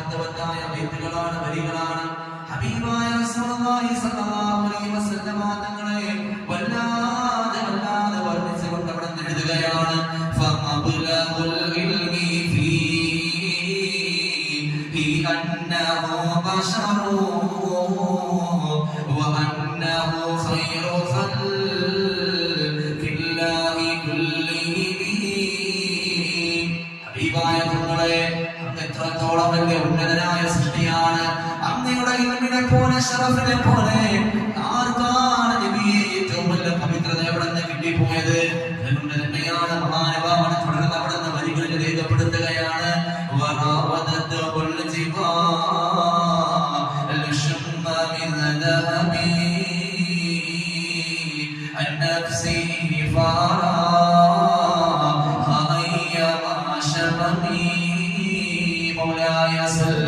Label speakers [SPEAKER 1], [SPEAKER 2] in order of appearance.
[SPEAKER 1] അർത്ഥവത്തായ ബൈത്തുകളാണ്, വരികളാണ്. ഹബീബായ റസൂലുള്ളാഹി സ്വല്ലല്ലാഹു അലൈഹി വസല്ലമ തങ്ങളെ വല്ലാതെ വർണ്ണിച്ചുകൊണ്ട് അവിടെ എഴുതുകയാണ്. ഫഅബ്ലഗുൽ ഇൽമി ഫീഹി അന്നഹു ബശറു വഅന്നഹു ഖൈറു ഖൽഖില്ലാഹി കുല്ലിഹിം. ഹബീബായ തങ്ങളെ അങ്ങ് എത്രത്തോളം വലിയ ഉന്നതനായ സൃഷ്ടിയാണ്. അങ്ങയുടെ ഇൽമിനെ പോലെ ശറഫിനെ പോലെ ആർക്കാണ് നബിയെ ഏറ്റവും വലിയ പവിത്രത എവിടെ നിന്ന് കിട്ടിപ്പോയത്? അതുകൊണ്ട് തന്നെയാണ് മഹാനുഭാവൻ തുടർന്ന് അവിടെ നിന്ന് വരികളിൽ രേഖപ്പെടുത്തുകയാണ്. مولاي صل